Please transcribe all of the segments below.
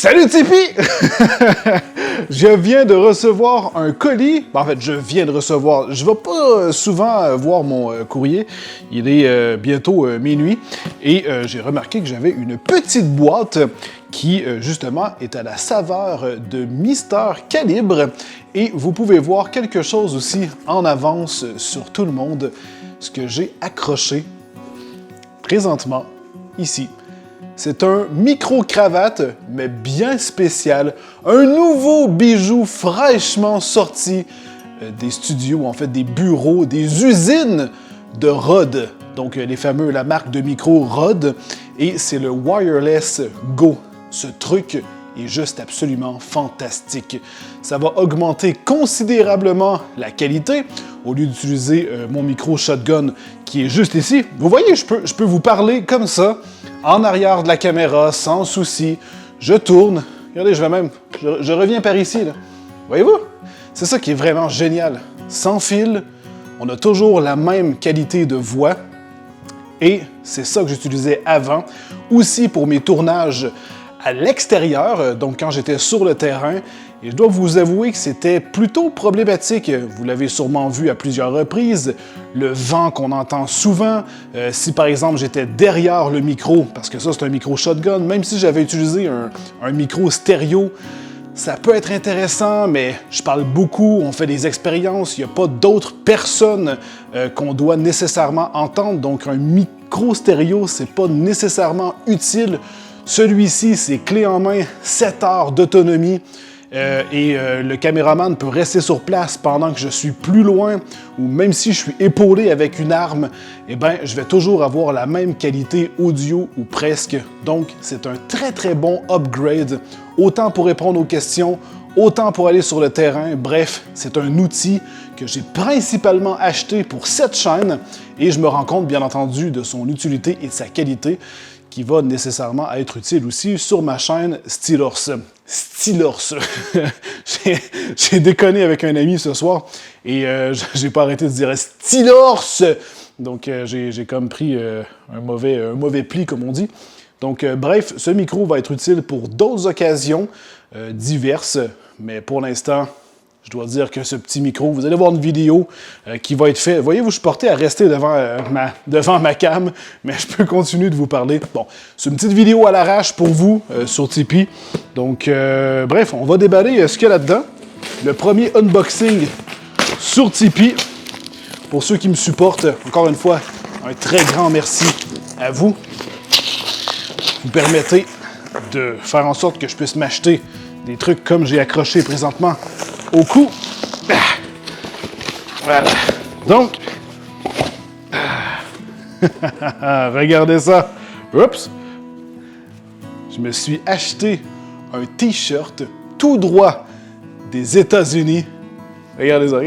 Salut Tipeee! Je viens de recevoir un colis. En fait, je viens de recevoir. Je ne vais pas souvent voir mon courrier. Il est bientôt minuit. Et j'ai remarqué que j'avais une petite boîte qui, justement, est à la saveur de Mister Calibre. Et vous pouvez voir quelque chose aussi en avance sur tout le monde. Ce que j'ai accroché présentement ici. C'est un micro-cravate, mais bien spécial. Un nouveau bijou fraîchement sorti des studios, en fait des bureaux, des usines de Rode. Donc la marque de micro Rode. Et c'est le Wireless Go. Ce truc est juste absolument fantastique. Ça va augmenter considérablement la qualité. Au lieu d'utiliser mon micro shotgun qui est juste ici, vous voyez, je peux vous parler comme ça, en arrière de la caméra, sans souci. Je tourne. Regardez, je reviens par ici, là. Voyez-vous? C'est ça qui est vraiment génial. Sans fil, on a toujours la même qualité de voix. Et c'est ça que j'utilisais avant. Aussi pour mes tournages à l'extérieur, donc quand j'étais sur le terrain. Et je dois vous avouer que c'était plutôt problématique. Vous l'avez sûrement vu à plusieurs reprises, le vent qu'on entend souvent. Si par exemple j'étais derrière le micro, parce que ça c'est un micro shotgun, même si j'avais utilisé un micro stéréo, ça peut être intéressant, mais je parle beaucoup, on fait des expériences, il n'y a pas d'autres personnes qu'on doit nécessairement entendre, donc un micro stéréo, c'est pas nécessairement utile. Celui-ci, c'est clé en main, 7 heures d'autonomie. Le caméraman peut rester sur place pendant que je suis plus loin ou même si je suis épaulé avec une arme, eh bien, je vais toujours avoir la même qualité audio ou presque. Donc, c'est un très très bon upgrade, autant pour répondre aux questions, autant pour aller sur le terrain. Bref, c'est un outil que j'ai principalement acheté pour cette chaîne et je me rends compte, bien entendu, de son utilité et de sa qualité qui va nécessairement être utile aussi sur ma chaîne Stylors. J'ai déconné avec un ami ce soir et j'ai pas arrêté de dire Stylors. Donc j'ai comme pris un mauvais pli, comme on dit. Donc bref, ce micro va être utile pour d'autres occasions diverses, mais pour l'instant, je dois dire que ce petit micro, vous allez voir une vidéo qui va être faite. Voyez-vous, je suis porté à rester devant ma cam, mais je peux continuer de vous parler. Bon, c'est une petite vidéo à l'arrache pour vous sur Tipeee. Donc, bref, on va déballer ce qu'il y a là-dedans. Le premier unboxing sur Tipeee. Pour ceux qui me supportent, encore une fois, un très grand merci à vous. Vous permettez de faire en sorte que je puisse m'acheter des trucs comme j'ai accroché présentement au cou. Voilà. Donc, regardez ça. Oups. Je me suis acheté un t-shirt tout droit des États-Unis. Regardez ça.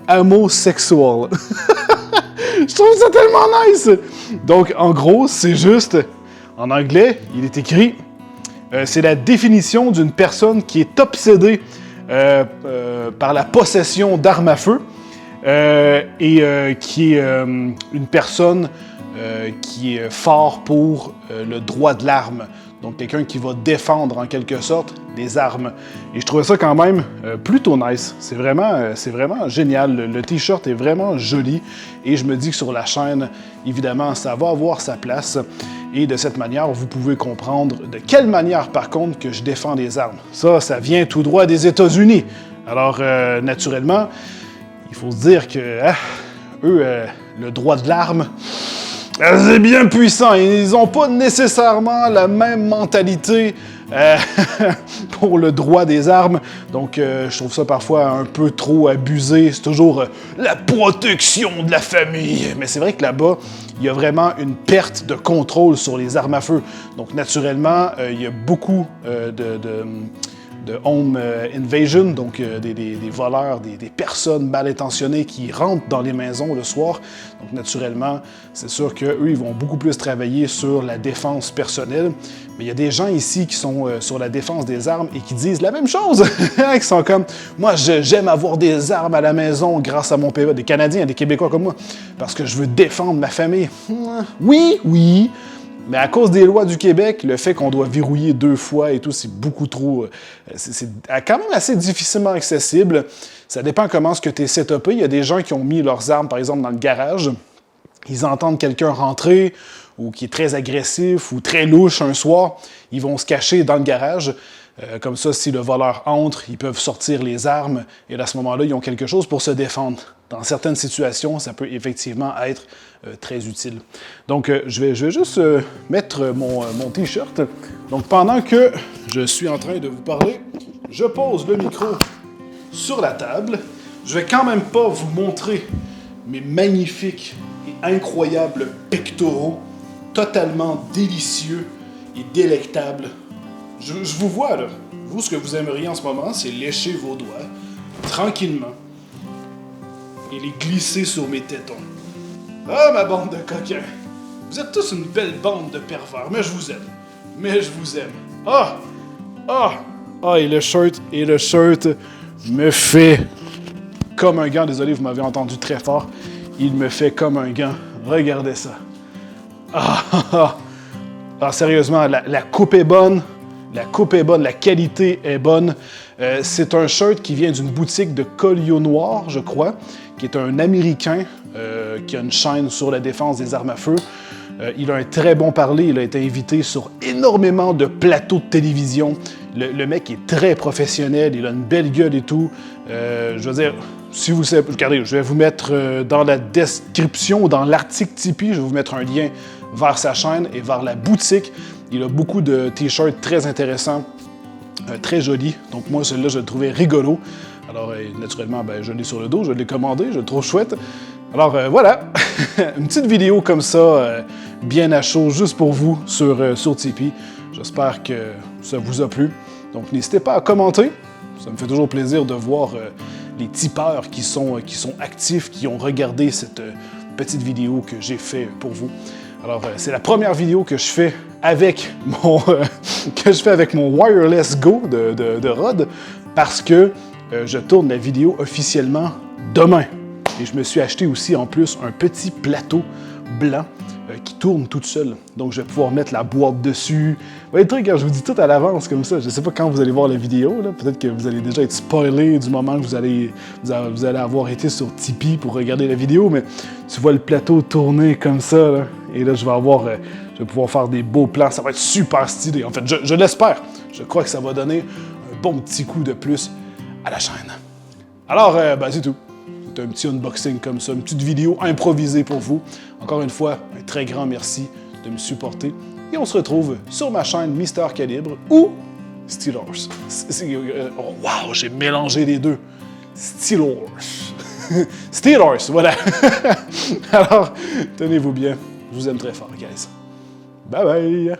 Homosexual. Je trouve ça tellement nice. Donc, en gros, c'est juste, en anglais, il est écrit, c'est la définition d'une personne qui est obsédée par la possession d'armes à feu qui est une personne qui est fort pour le droit de l'arme. Donc quelqu'un qui va défendre en quelque sorte les armes. Et je trouvais ça quand même plutôt nice. C'est vraiment génial. Le t-shirt est vraiment joli et je me dis que sur la chaîne, évidemment, ça va avoir sa place. Et de cette manière, vous pouvez comprendre de quelle manière, par contre, que je défends les armes. Ça vient tout droit des États-Unis. Alors, naturellement, il faut se dire que eux, le droit de l'arme, c'est bien puissant. Ils n'ont pas nécessairement la même mentalité pour le droit des armes. Donc, je trouve ça parfois un peu trop abusé. C'est toujours la protection de la famille. Mais c'est vrai que là-bas, il y a vraiment une perte de contrôle sur les armes à feu. Donc, naturellement, il y a beaucoup de home invasion, donc des voleurs, des personnes mal intentionnées qui rentrent dans les maisons le soir. Donc, naturellement, c'est sûr qu'eux, ils vont beaucoup plus travailler sur la défense personnelle. Mais il y a des gens ici qui sont sur la défense des armes et qui disent la même chose. Qui sont comme, moi, j'aime avoir des armes à la maison grâce à mon PEA. Des Canadiens, des Québécois comme moi, parce que je veux défendre ma famille. Oui, Mais à cause des lois du Québec, le fait qu'on doit verrouiller 2 fois et tout, c'est beaucoup trop... c'est quand même assez difficilement accessible. Ça dépend comment ce que tu es setupé. Il y a des gens qui ont mis leurs armes, par exemple, dans le garage. Ils entendent quelqu'un rentrer ou qui est très agressif ou très louche un soir. Ils vont se cacher dans le garage. Comme ça, si le voleur entre, ils peuvent sortir les armes et à ce moment-là, ils ont quelque chose pour se défendre. Dans certaines situations, ça peut effectivement être très utile. Donc, je vais juste mettre mon T-shirt. Donc, pendant que je suis en train de vous parler, je pose le micro sur la table. Je vais quand même pas vous montrer mes magnifiques et incroyables pectoraux, totalement délicieux et délectables. Je vous vois, là. Vous, ce que vous aimeriez en ce moment, c'est lécher vos doigts, tranquillement, et les glisser sur mes tétons. Ah, ma bande de coquins! Vous êtes tous une belle bande de pervers, mais je vous aime. Mais je vous aime. Ah! Ah! Ah, et le shirt me fait comme un gant. Désolé, vous m'avez entendu très fort. Il me fait comme un gant. Regardez ça. Ah, ah, ah. Ah, sérieusement, la coupe est bonne. La coupe est bonne, la qualité est bonne. C'est un shirt qui vient d'une boutique de Collioure Noir, je crois, qui est un Américain qui a une chaîne sur la défense des armes à feu. Il a un très bon parler, il a été invité sur énormément de plateaux de télévision. Le mec est très professionnel, il a une belle gueule et tout. Je veux dire, si vous savez, regardez, je vais vous mettre dans la description, dans l'article Tipeee, je vais vous mettre un lien vers sa chaîne et vers la boutique. Il a beaucoup de t-shirts très intéressants, très jolis. Donc moi, celui-là, je le trouvais rigolo. Alors, naturellement, ben, je l'ai sur le dos, je l'ai commandé, je le trouve chouette. Alors, voilà, une petite vidéo comme ça, bien à chaud, juste pour vous, sur Tipeee. J'espère que ça vous a plu. Donc, n'hésitez pas à commenter. Ça me fait toujours plaisir de voir les tipeurs qui sont actifs, qui ont regardé cette petite vidéo que j'ai fait pour vous. Alors, c'est la première vidéo que je fais avec mon Wireless Go de Rode parce que je tourne la vidéo officiellement demain. Et je me suis acheté aussi en plus un petit plateau blanc qui tourne tout seul. Donc, je vais pouvoir mettre la boîte dessus. Vous voyez le truc, quand je vous dis tout à l'avance comme ça, je ne sais pas quand vous allez voir la vidéo, peut-être que vous allez déjà être spoilé du moment que vous allez avoir été sur Tipeee pour regarder la vidéo, mais tu vois le plateau tourner comme ça, là, et là, je vais pouvoir faire des beaux plans. Ça va être super stylé. En fait, je l'espère. Je crois que ça va donner un bon petit coup de plus à la chaîne. Alors, ben, c'est tout. C'est un petit unboxing comme ça, une petite vidéo improvisée pour vous. Encore une fois, un très grand merci de me supporter. Et on se retrouve sur ma chaîne Mister Calibre ou Steelers. Oh, wow, j'ai mélangé les deux. Steelers. Steelers, voilà. Alors, tenez-vous bien. Je vous aime très fort, guys. Bye bye.